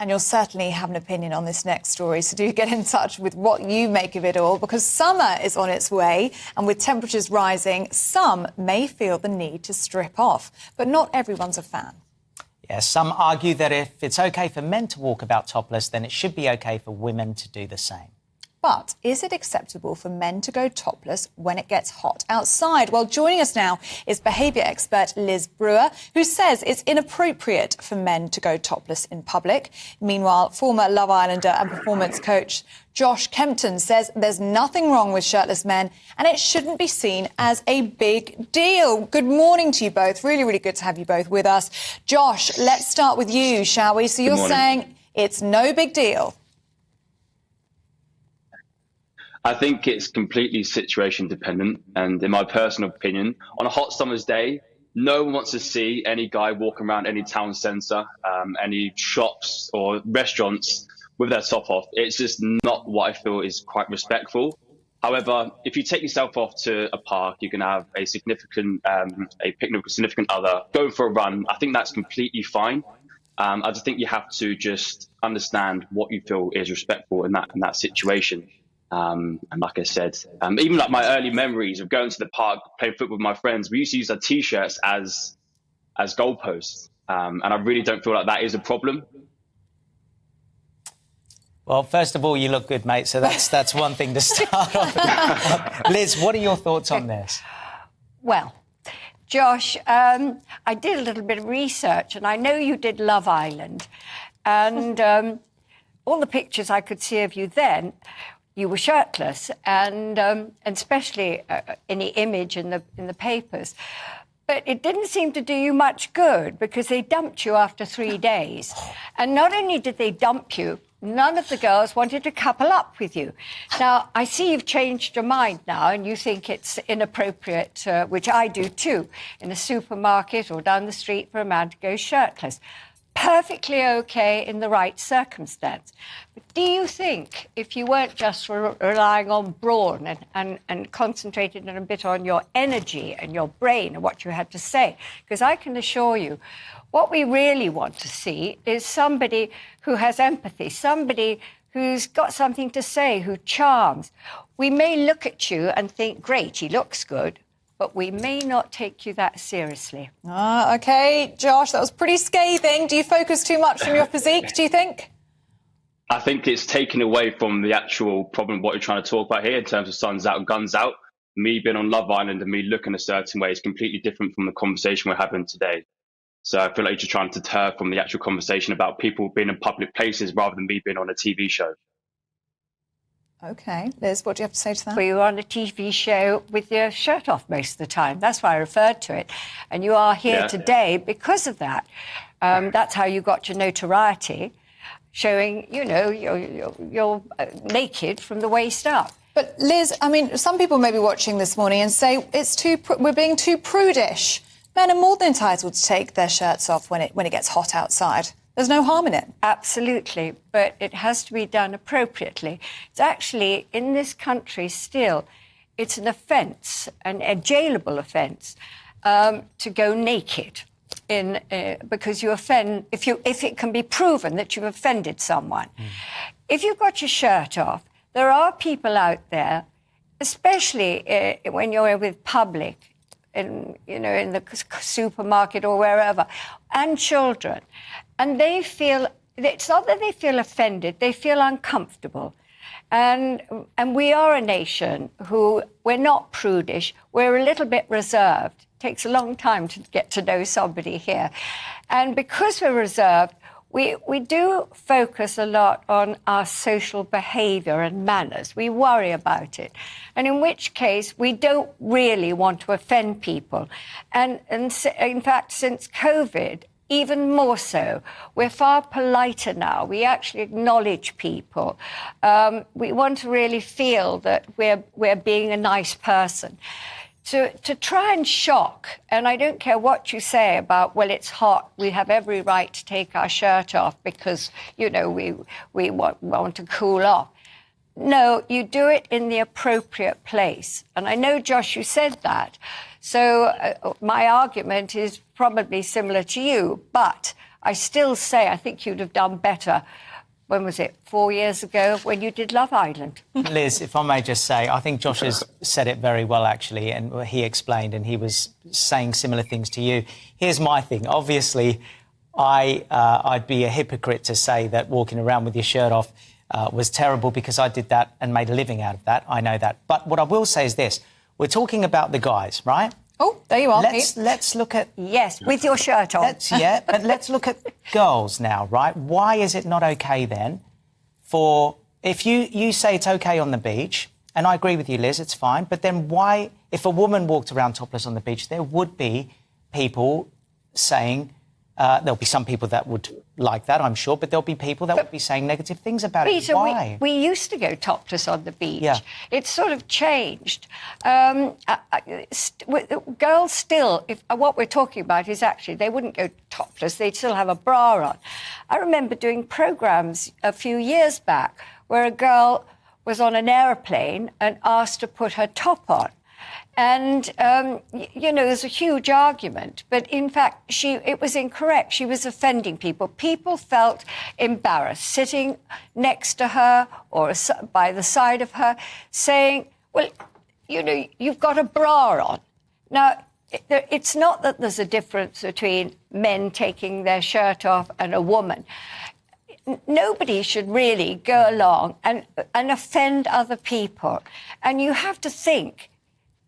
And you'll certainly have an opinion on this next story, so do get in touch with what you make of it all, because summer is on its way, and with temperatures rising, some may feel the need to strip off. But not everyone's a fan. Yeah, some argue that if it's OK for men to walk about topless, then it should be OK for women to do the same. But is it acceptable for men to go topless when it gets hot outside? Well, joining us now is behaviour expert Liz Brewer, who says it's inappropriate for men to go topless in public. Meanwhile, former Love Islander and performance coach Josh Kempton says there's nothing wrong with shirtless men and it shouldn't be seen as a big deal. Good morning to you both. Really, really good to have you both with us. Josh, let's start with you, shall we? So you're saying it's no big deal. I think it's completely situation dependent, and in my personal opinion, on a hot summer's day, no one wants to see any guy walking around any town centre, any shops or restaurants with their top off. It's just not what I feel is quite respectful. However, if you take yourself off to a park, you can have a significant a picnic with a significant other, going for a run. I think that's completely fine. I just think you have to just understand what you feel is respectful in that situation. And like I said, even like my early memories of going to the park, playing football with my friends, we used to use our T-shirts as goalposts. And I really don't feel like that is a problem. Well, first of all, you look good, mate, so that's one thing to start off with. Liz, what are your thoughts on this? Well, Josh, I did a little bit of research, and I know you did Love Island. And all the pictures I could see of you then, you were shirtless, and especially in the image in the papers. But it didn't seem to do you much good, because they dumped you after 3 days. And not only did they dump you, none of the girls wanted to couple up with you. Now, I see you've changed your mind now, and you think it's inappropriate, which I do too, in a supermarket or down the street for a man to go shirtless. Perfectly OK in the right circumstance. But do you think if you weren't just relying on brawn and concentrated a bit on your energy and your brain and what you had to say? Because I can assure you, what we really want to see is somebody who has empathy, somebody who's got something to say, who charms. We may look at you and think, great, he looks good, but we may not take you that seriously. OK, Josh, that was pretty scathing. Do you focus too much on your physique, do you think? I think it's taken away from the actual problem, what you're trying to talk about here in terms of suns out, guns out. Me being on Love Island and me looking a certain way is completely different from the conversation we're having today. So I feel like you're just trying to deter from the actual conversation about people being in public places rather than me being on a TV show. OK. Liz, what do you have to say to that? Well, you were on a TV show with your shirt off most of the time. That's why I referred to it. And you are here today because of that. That's how you got your notoriety, showing, you know, you're naked from the waist up. But, Liz, I mean, some people may be watching this morning and say we're being too prudish. Men are more than entitled to take their shirts off when it gets hot outside. There's no harm in it. Absolutely, but it has to be done appropriately. It's actually, in this country still, it's an offence, a jailable offence, to go naked because you offend, if it can be proven that you've offended someone. If you've got your shirt off, there are people out there, especially when you're with public, in the supermarket or wherever, and children. And they feel, it's not that they feel offended, they feel uncomfortable. And we are a nation who, we're not prudish, we're a little bit reserved. It takes a long time to get to know somebody here. And because we're reserved, we do focus a lot on our social behaviour and manners. We worry about it. And in which case, we don't really want to offend people. And in fact, since COVID, even more so, we're far politer now. We actually acknowledge people. We want to really feel that we're being a nice person. To try and shock, and I don't care what you say about, well, it's hot, we have every right to take our shirt off because, you know, we want to cool off. No, you do it in the appropriate place. And I know, Josh, you said that. So my argument is probably similar to you, but I still say I think you'd have done better. When was it? 4 years ago when you did Love Island. Liz, if I may just say, I think Josh has said it very well, actually, and he explained, and he was saying similar things to you. Here's my thing. Obviously, I'd be a hypocrite to say that walking around with your shirt off was terrible, because I did that and made a living out of that. I know that. But what I will say is this. We're talking about the guys, right? Oh, there you are. Let's look at... Yes, with your shirt on. But let's look at girls now, right? Why is it not OK, then, for... If you say it's OK on the beach, and I agree with you, Liz, it's fine, but then why, if a woman walked around topless on the beach, there would be people saying... there'll be some people that would like that, I'm sure, but there'll be people that would be saying negative things about Peter, it. Why? We used to go topless on the beach. Yeah. It's sort of changed. Girls still, what we're talking about is actually they wouldn't go topless, they'd still have a bra on. I remember doing programmes a few years back where a girl was on an aeroplane and asked to put her top on. And, you know, there's a huge argument. But, in fact, it was incorrect. She was offending people. People felt embarrassed sitting next to her or by the side of her saying, well, you know, you've got a bra on. Now, it's not that there's a difference between men taking their shirt off and a woman. Nobody should really go along and offend other people. And you have to think...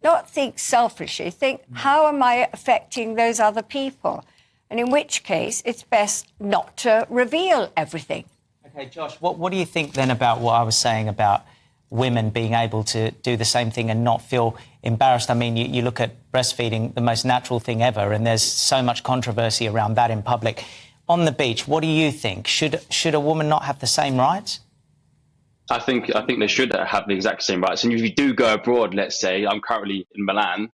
Not think selfishly, think, how am I affecting those other people? And in which case, it's best not to reveal everything. OK, Josh, what do you think then about what I was saying about women being able to do the same thing and not feel embarrassed? I mean, you look at breastfeeding, the most natural thing ever, and there's so much controversy around that in public. On the beach, what do you think? Should a woman not have the same rights? I think they should have the exact same rights. And if you do go abroad, let's say, I'm currently in Milan,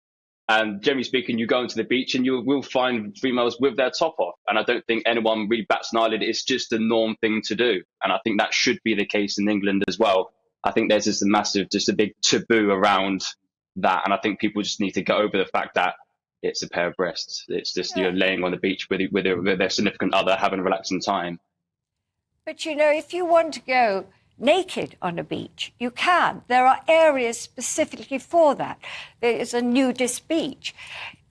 and generally speaking, you go into the beach and you will find females with their top off. And I don't think anyone really bats an eyelid. It's just a norm thing to do. And I think that should be the case in England as well. I think there's just a big taboo around that. And I think people just need to get over the fact that it's a pair of breasts. It's just, you know, laying on the beach with their significant other, having a relaxing time. But, you know, if you want to go naked on a beach, you can. There are areas specifically for that. There is a nudist beach.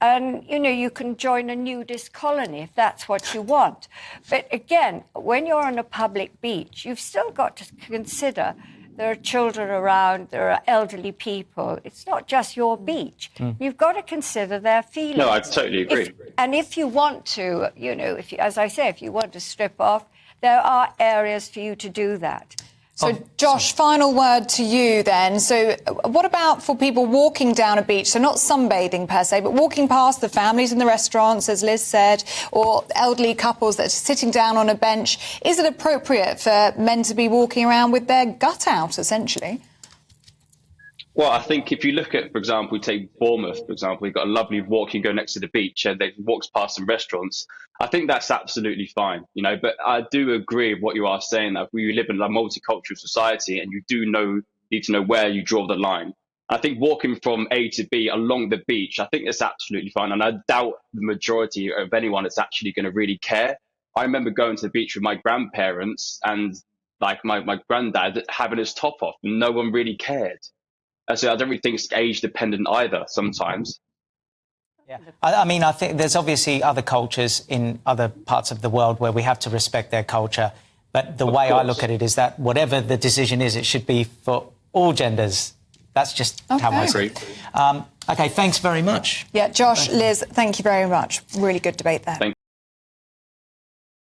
And, you know, you can join a nudist colony if that's what you want. But again, when you're on a public beach, you've still got to consider there are children around, there are elderly people. It's not just your beach. You've got to consider their feelings. No, I totally agree. If you want to, you know, as I say, if you want to strip off, there are areas for you to do that. So, Josh, final word to you then. So what about for people walking down a beach, so not sunbathing per se, but walking past the families in the restaurants, as Liz said, or elderly couples that are sitting down on a bench? Is it appropriate for men to be walking around with their gut out, essentially? Well, I think if you look at, for example, take Bournemouth, for example, you've got a lovely walk, you go next to the beach and they walks past some restaurants. I think that's absolutely fine, you know, but I do agree with what you are saying, that we live in a multicultural society and you need to know where you draw the line. I think walking from A to B along the beach, I think that's absolutely fine. And I doubt the majority of anyone that's actually going to really care. I remember going to the beach with my grandparents and like my granddad having his top off. No one really cared. So I don't really think it's age dependent either sometimes. Yeah, I mean, I think there's obviously other cultures in other parts of the world where we have to respect their culture. But the way I look at it is that whatever the decision is, it should be for all genders. That's just how I see it. OK, thanks very much. Yeah, Josh, Liz, thank you very much. Really good debate there.